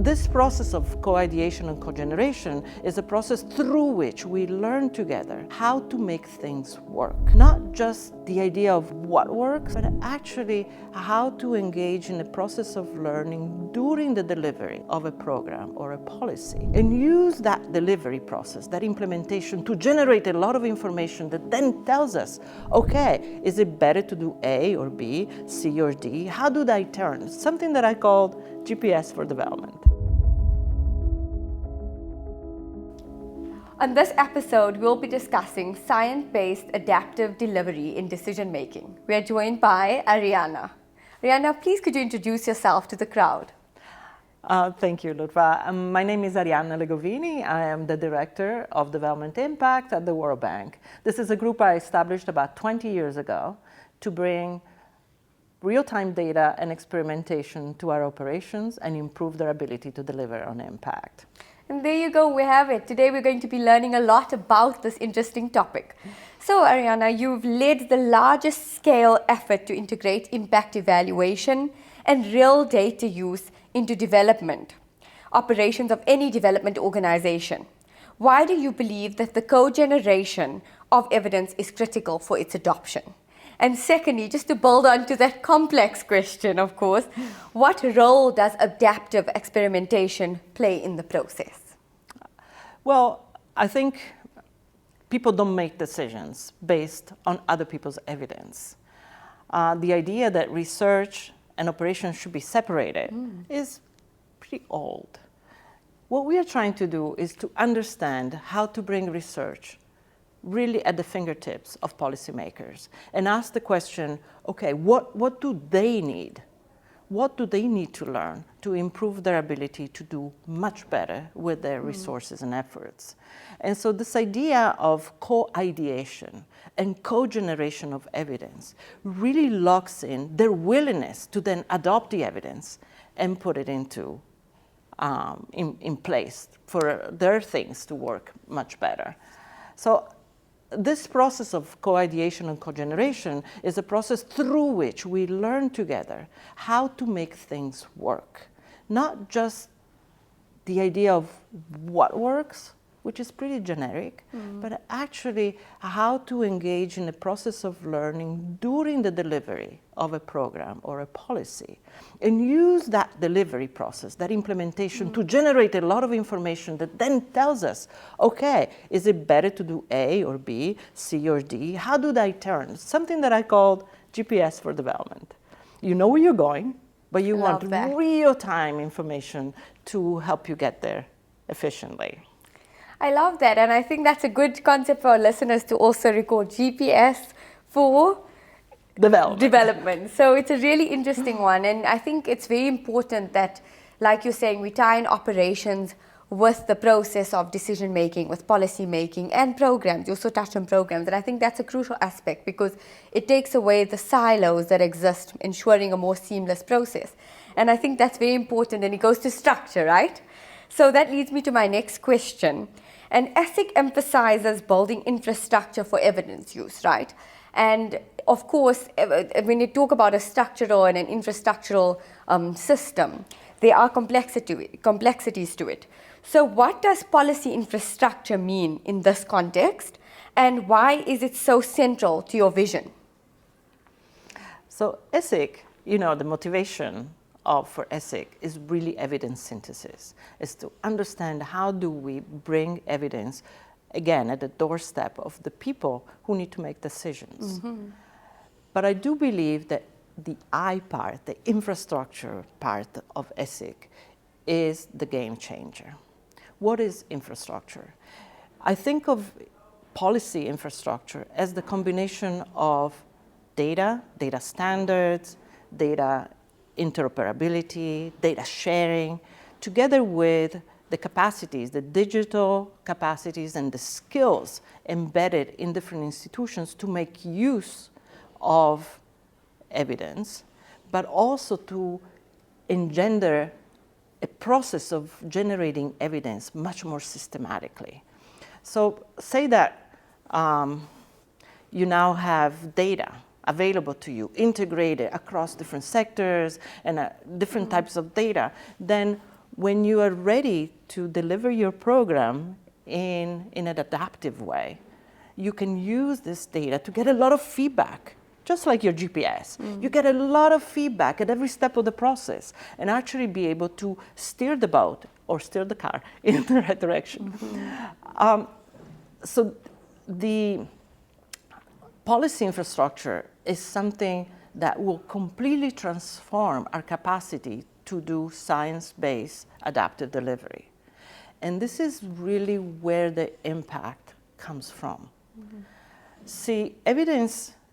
This process of co-ideation and co-generation is a process through which we learn together how to make things work. Not just the idea of what works, but actually how to engage in the process of learning during the delivery of a program or a policy, and use that delivery process, that implementation, to generate a lot of information that then tells us, okay, is it better to do A or B, C or D? How do they turn? Something that I called GPS for development. On this episode, we'll be discussing science-based adaptive delivery in decision-making. We are joined by Arianna. Arianna, please could you introduce yourself to the crowd? Thank you, Lutfiyya. My name is Arianna Legovini. I am the Director of Development Impact at the World Bank. This is a group I established about 20 years ago to bring real-time data and experimentation to our operations and improve their ability to deliver on impact. And there you go, we have it. Today we're going to be learning a lot about this interesting topic. So Arianna, you've led the largest scale effort to integrate impact evaluation and real data use into development operations of any development organization. Why do you believe that the co-generation of evidence is critical for its adoption? And secondly, just to build on to that complex question, of course, what role does adaptive experimentation play in the process? Well, I think people don't make decisions based on other people's evidence. The idea that research and operations should be separated is pretty old. What we are trying to do is to understand how to bring research really at the fingertips of policymakers and ask the question, okay, what do they need? What do they need to learn to improve their ability to do much better with their resources and efforts? And so this idea of co-ideation and co-generation of evidence really locks in their willingness to then adopt the evidence and put it into in place for their things to work much better. So this process of co-ideation and co-generation is a process through which we learn together how to make things work. Not just the idea of what works, which is pretty generic, but actually how to engage in the process of learning during the delivery of a program or a policy, and use that delivery process, that implementation, to generate a lot of information that then tells us, okay, is it better to do A or B, C or D? How do they turn? Something that I called GPS for development. You know where you're going, but you want real-time information to help you get there efficiently. I love that, and I think that's a good concept for our listeners to also record GPS for development. So it's a really interesting one, and I think it's very important that, like you're saying, we tie in operations with the process of decision making, with policy making and programs. You also touched on programs, and I think that's a crucial aspect because it takes away the silos that exist, ensuring a more seamless process. And I think that's very important, and it goes to structure, right? So that leads me to my next question. And ESIC emphasizes building infrastructure for evidence use, right? And of course, when you talk about a structural and an infrastructural system, there are complexities to it. So what does policy infrastructure mean in this context? And why is it so central to your vision? So ESIC, the motivation for ESIC is really evidence synthesis. Is to understand how do we bring evidence, again, at the doorstep of the people who need to make decisions. But I do believe that the I part, the infrastructure part of ESIC, is the game changer. What is infrastructure? I think of policy infrastructure as the combination of data standards, data interoperability, data sharing, together with the capacities, the digital capacities and the skills embedded in different institutions to make use of evidence, but also to engender a process of generating evidence much more systematically. So say that you now have data available to you, integrated across different sectors and different types of data, then when you are ready to deliver your program in an adaptive way, you can use this data to get a lot of feedback, just like your GPS. You get a lot of feedback at every step of the process and actually be able to steer the boat or steer the car in the right direction. So the policy infrastructure is something that will completely transform our capacity to do science-based adaptive delivery. And this is really where the impact comes from. See,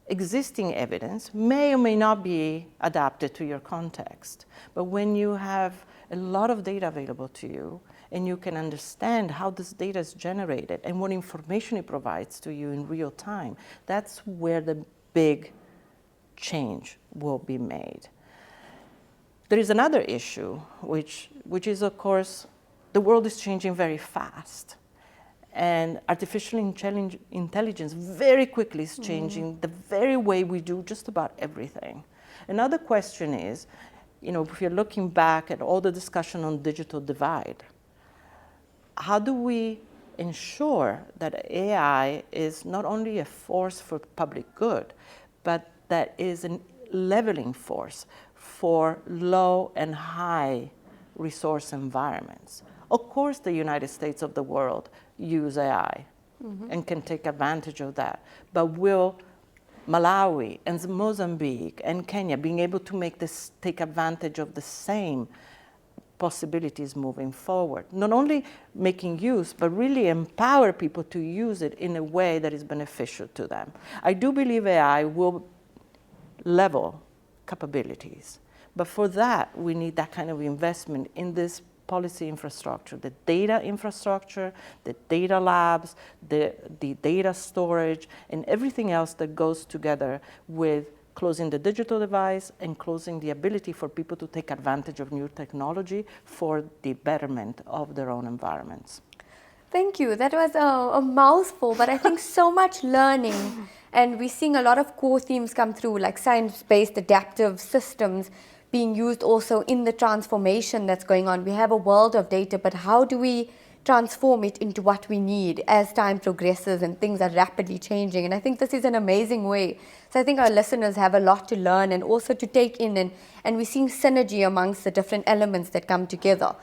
existing evidence may or may not be adapted to your context, but when you have a lot of data available to you and you can understand how this data is generated and what information it provides to you in real time, that's where the big change will be made. There is another issue, which is, of course, the world is changing very fast. And artificial intelligence very quickly is changing the very way we do just about everything. Another question is, if you're looking back at all the discussion on digital divide, how do we ensure that AI is not only a force for public good, but that is a leveling force for low and high resource environments? Of course, the United States of the world use AI and can take advantage of that. But will Malawi and Mozambique and Kenya being able to take advantage of the same possibilities moving forward? Not only making use, but really empower people to use it in a way that is beneficial to them. I do believe AI will level capabilities. But for that, we need that kind of investment in this policy infrastructure, the data infrastructure, the data labs, the data storage, and everything else that goes together with closing the digital divide and closing the ability for people to take advantage of new technology for the betterment of their own environments. Thank you. That was a mouthful, but I think so much learning. And we're seeing a lot of core themes come through, like science-based adaptive systems being used also in the transformation that's going on. We have a world of data, but how do we transform it into what we need as time progresses and things are rapidly changing? And I think this is an amazing way. So I think our listeners have a lot to learn and also to take in, and we're seeing synergy amongst the different elements that come together.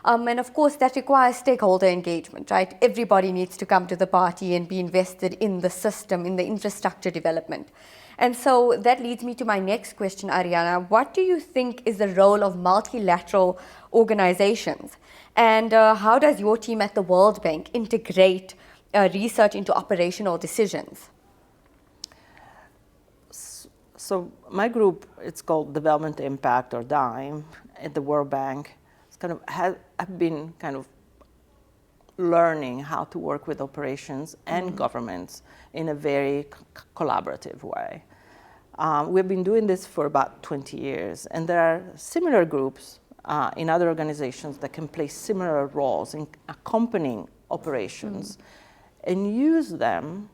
And of course, that requires stakeholder engagement, right? Everybody needs to come to the party and be invested in the system, in the infrastructure development. And so that leads me to my next question, Arianna. What do you think is the role of multilateral organizations? And how does your team at the World Bank integrate research into operational decisions? So my group, it's called Development Impact, or DIME, at the World Bank. I've been kind of learning how to work with operations and governments in a very collaborative way. We've been doing this for about 20 years, and there are similar groups in other organizations that can play similar roles in accompanying operations and use them.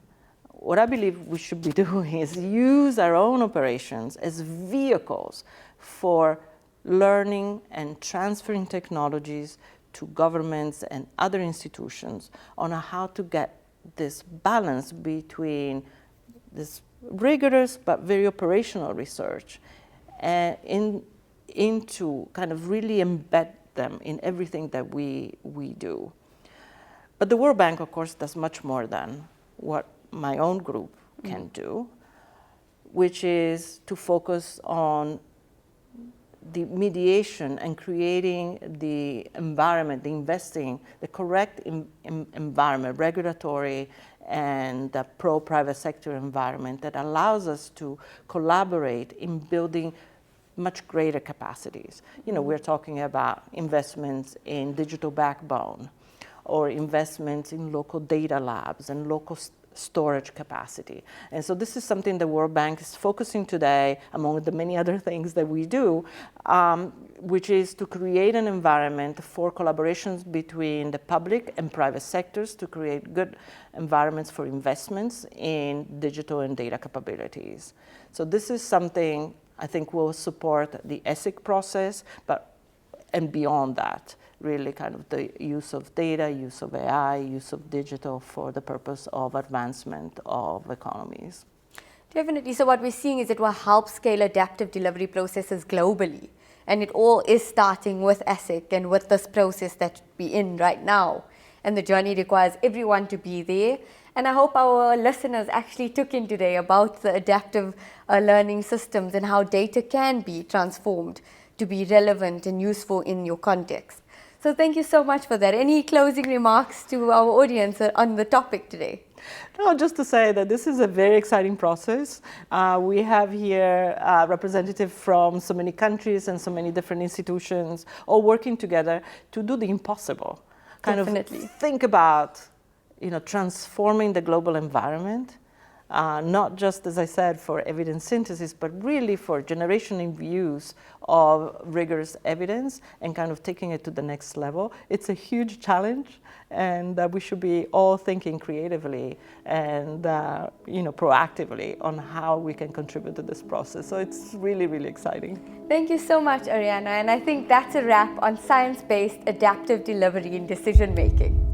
What I believe we should be doing is use our own operations as vehicles for learning and transferring technologies to governments and other institutions on how to get this balance between this rigorous but very operational research and into kind of really embed them in everything that we do. But the World Bank, of course, does much more than what my own group can do, which is to focus on the mediation and creating the environment, the correct environment, regulatory and the pro-private sector environment that allows us to collaborate in building much greater capacities. We're talking about investments in digital backbone or investments in local data labs and local storage capacity. And so this is something the World Bank is focusing today, among the many other things that we do, which is to create an environment for collaborations between the public and private sectors to create good environments for investments in digital and data capabilities. So this is something I think will support the ESIC process, and beyond that, really kind of the use of data, use of AI, use of digital for the purpose of advancement of economies. Definitely. So what we're seeing is it will help scale adaptive delivery processes globally. And it all is starting with ESIC and with this process that we're in right now. And the journey requires everyone to be there. And I hope our listeners actually took in today about the adaptive learning systems and how data can be transformed to be relevant and useful in your context. So thank you so much for that. Any closing remarks to our audience on the topic today? No, just to say that this is a very exciting process. We have here representatives from so many countries and so many different institutions all working together to do the impossible. Definitely. Of think about, transforming the global environment, not just, as I said, for evidence synthesis, but really for generating views of rigorous evidence and kind of taking it to the next level. It's a huge challenge, and we should be all thinking creatively and proactively on how we can contribute to this process. So it's really, really exciting. Thank you so much, Arianna. And I think that's a wrap on science-based adaptive delivery in decision making.